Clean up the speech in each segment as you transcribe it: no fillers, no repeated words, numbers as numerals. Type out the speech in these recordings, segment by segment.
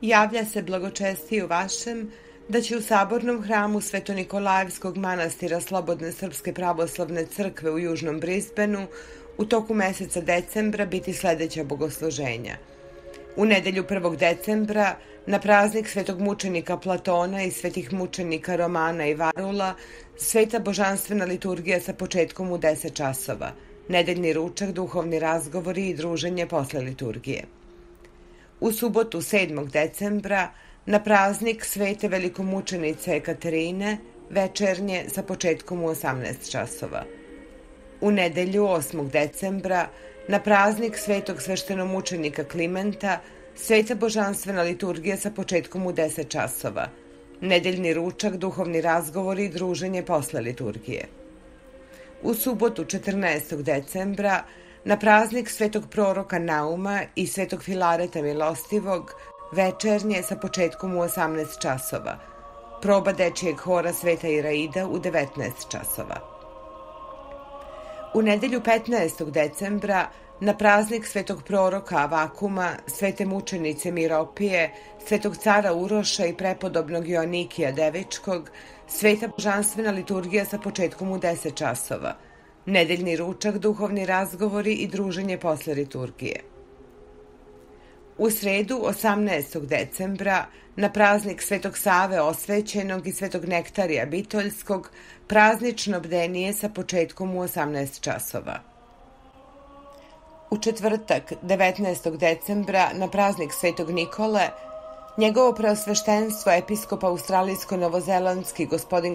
Javlja se blagočestiju vašem da će u Sabornom hramu Sveto-Nikolajevskog manastira Slobodne Srpske pravoslavne crkve u Južnom Brisbaneu u toku meseca decembra biti sledeća bogosluženja. U nedelju 1. decembra na praznik svetog mučenika Platona i svetih mučenika Romana i Varula sveta božanstvena liturgija sa početkom u 10 časova, nedeljni ručak, duhovni razgovori i druženje posle liturgije. U subotu 7. decembra na praznik svete velikomučenice Ekaterine večernje sa početkom u 18 časova. U nedelju 8. decembra na praznik svetog sveštenomučenika Klimenta sveta božanstvena liturgija sa početkom u 10 časova, nedeljni ručak, duhovni razgovori i druženje posle liturgije. U subotu 14. decembra na praznik svetog proroka Nauma i svetog Filareta Milostivog večernje sa početkom u 18 časova, proba dečijeg hora Sveta Iraida u 19 časova. U nedelju 15. decembra na praznik svetog proroka Avakuma, svete mučenice Miropije, svetog cara Uroša i prepodobnog Joanikija Devičkog, sveta božanstvena liturgija sa početkom u 10 časova, nedeljni ručak, duhovni razgovori i druženje posle liturgije. U sredu 18. decembra na praznik svetog Save Osvećenog i svetog Nektarija Bitoljskog praznično bdenije sa početkom u 18 časova. U četvrtak 19. decembra na praznik svetog Nikole njegovo preosveštenstvo episkop australijsko-novozelandski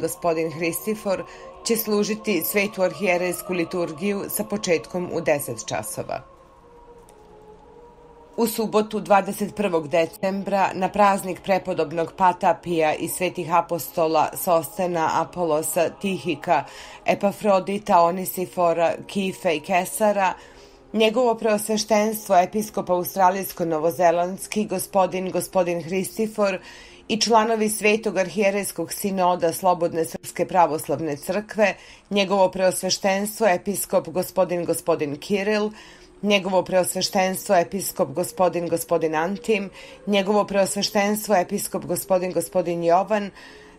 gospodin Hristifor će služiti svetu arhijerejsku liturgiju sa početkom u 10 časova. U subotu 21. decembra na praznik prepodobnog Patapija i svetih apostola Sostena, Apolosa, Tihika, Epafrodita, Onisifora, Kife i Kesara njegovo preosveštenstvo episkop australijsko-novozelandski gospodin Hristifor i članovi Svetog arhijerejskog sinoda Slobodne Srpske pravoslavne crkve, njegovo preosveštenstvo episkop gospodin Kiril, njegovo preosveštenstvo episkop gospodin Antim, njegovo preosveštenstvo episkop gospodin Jovan,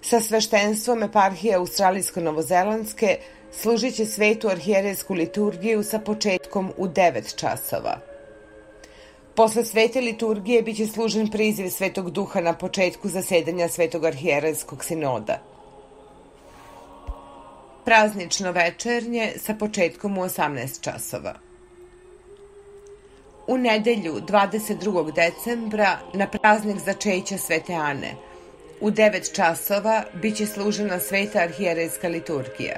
sa sveštenstvom eparhije australijsko-novozelandske služit će svetu arhijerejsku liturgiju sa početkom u 9 časova. Posle svete liturgije biće služen priziv Svetog Duha na početku zasedanja Svetog arhijerejskog sinoda. Praznično večernje sa početkom u 18 časova. U nedelju 22. decembra na praznik začeća Svete Ane u 9 časova biće služena sveta arhijerejska liturgija.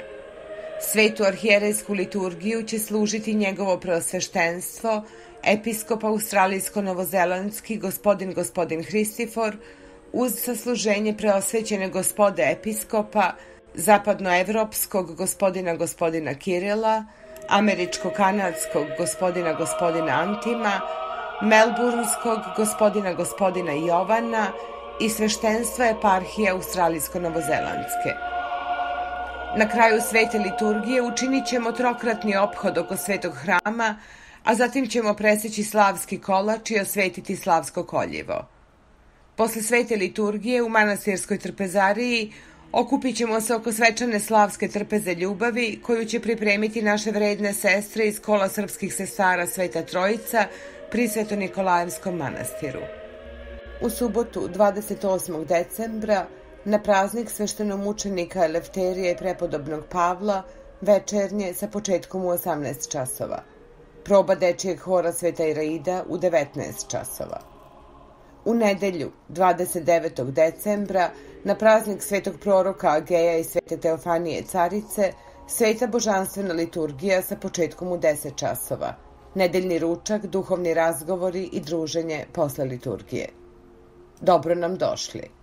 Svetu arhijerejsku liturgiju će služiti njegovo preosveštenstvo episkop australijsko-novozelandski gospodin Hristifor uz sasluženje preosvećene gospode episkopa zapadnoevropskog gospodina Kirila, američko-kanadskog gospodina Antima, melburnskog gospodina Jovana i sveštenstva eparhije australijsko-novozelandske. Na kraju svete liturgije učinit ćemo trokratni ophod oko svetog hrama, a zatim ćemo preseći slavski kolač i osvetiti slavsko koljevo. Posle svete liturgije u manastirskoj trpezariji okupit ćemo se oko svečane slavske trpeze ljubavi koju će pripremiti naše vredne sestre iz kola srpskih sestara Sveta Trojica pri Sveto-Nikolajevskom manastiru. U subotu 28. decembra na praznik sveštenomučenika Elefterija i prepodobnog Pavla večernje sa početkom u 18 časova. Proba dečijeg hora Sveta Iraida u 19 časova. U nedelju 29. decembra na praznik svetog proroka Ageja i svete Teofanije Carice sveta božanstvena liturgija sa početkom u 10 časova, nedeljni ručak, duhovni razgovori i druženje posle liturgije. Dobro nam došli!